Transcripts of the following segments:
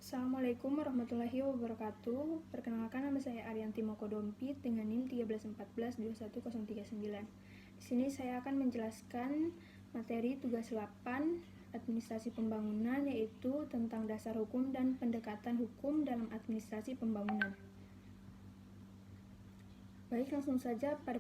Assalamualaikum warahmatullahi wabarakatuh. Perkenalkan, nama saya Arianti Mokodompit dengan NIM 1314210039. Di sini saya akan menjelaskan materi tugas 8 administrasi pembangunan, yaitu tentang dasar hukum dan pendekatan hukum dalam administrasi pembangunan. Baik, langsung saja pada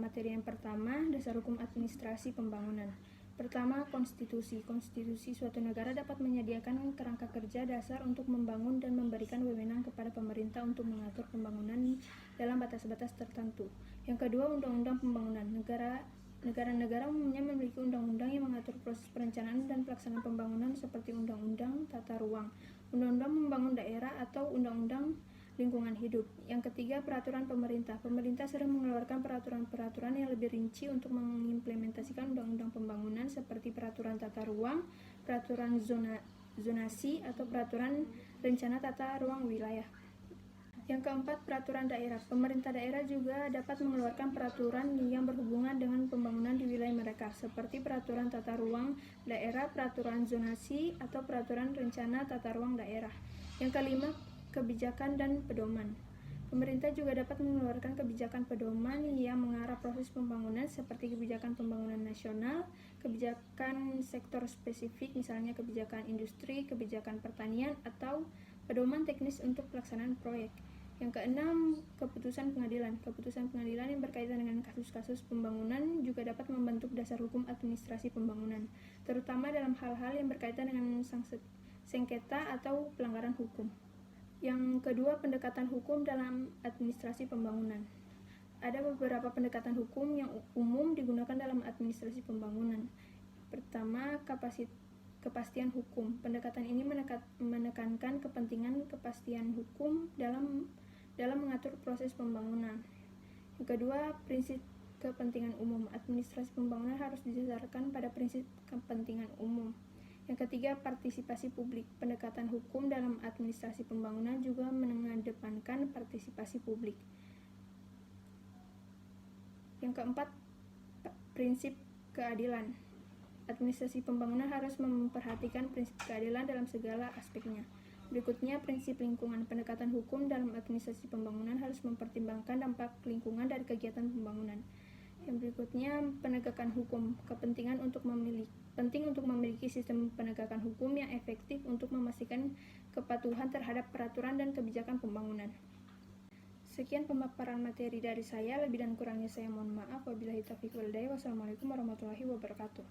materi yang pertama, dasar hukum administrasi pembangunan. Pertama, konstitusi. Konstitusi suatu negara dapat menyediakan kerangka kerja dasar untuk membangun dan memberikan wewenang kepada pemerintah untuk mengatur pembangunan dalam batas-batas tertentu. Yang kedua, undang-undang pembangunan. Negara-negara umumnya memiliki undang-undang yang mengatur proses perencanaan dan pelaksanaan pembangunan seperti Undang-Undang Tata Ruang, Undang-Undang Membangun Daerah, atau Undang-Undang Lingkungan Hidup. Yang ketiga, peraturan pemerintah. Pemerintah sering mengeluarkan peraturan-peraturan yang lebih rinci untuk mengimplementasikan undang-undang pembangunan seperti peraturan tata ruang, peraturan zonasi, atau peraturan rencana tata ruang wilayah. Yang keempat, peraturan daerah. Pemerintah daerah juga dapat mengeluarkan peraturan yang berhubungan dengan pembangunan di wilayah mereka, seperti peraturan tata ruang daerah, peraturan zonasi, atau peraturan rencana tata ruang daerah. Yang kelima, kebijakan dan pedoman. Pemerintah juga dapat mengeluarkan kebijakan pedoman yang mengarah proses pembangunan seperti kebijakan pembangunan nasional, kebijakan sektor spesifik, misalnya kebijakan industri, kebijakan pertanian, atau pedoman teknis untuk pelaksanaan proyek. Yang keenam, keputusan pengadilan. Keputusan pengadilan yang berkaitan dengan kasus-kasus pembangunan juga dapat membentuk dasar hukum administrasi pembangunan, terutama dalam hal-hal yang berkaitan dengan sengketa atau pelanggaran hukum. Yang kedua, pendekatan hukum dalam administrasi pembangunan. Ada beberapa pendekatan hukum yang umum digunakan dalam administrasi pembangunan. Pertama, kepastian hukum. Pendekatan ini menekankan kepentingan kepastian hukum dalam mengatur proses pembangunan. Yang kedua, prinsip kepentingan umum. Administrasi pembangunan harus didasarkan pada prinsip kepentingan umum. Yang ketiga, partisipasi publik. Pendekatan hukum dalam administrasi pembangunan juga mengedepankan partisipasi publik. Yang keempat, prinsip keadilan. Administrasi pembangunan harus memperhatikan prinsip keadilan dalam segala aspeknya. Berikutnya, prinsip lingkungan. Pendekatan hukum dalam administrasi pembangunan harus mempertimbangkan dampak lingkungan dari kegiatan pembangunan. Yang berikutnya, penegakan hukum. Penting untuk memiliki sistem penegakan hukum yang efektif untuk memastikan kepatuhan terhadap peraturan dan kebijakan pembangunan. Sekian pemaparan materi dari saya, lebih dan kurangnya saya mohon maaf. Wabillahi taufiq wal hidayah. Wassalamualaikum warahmatullahi wabarakatuh.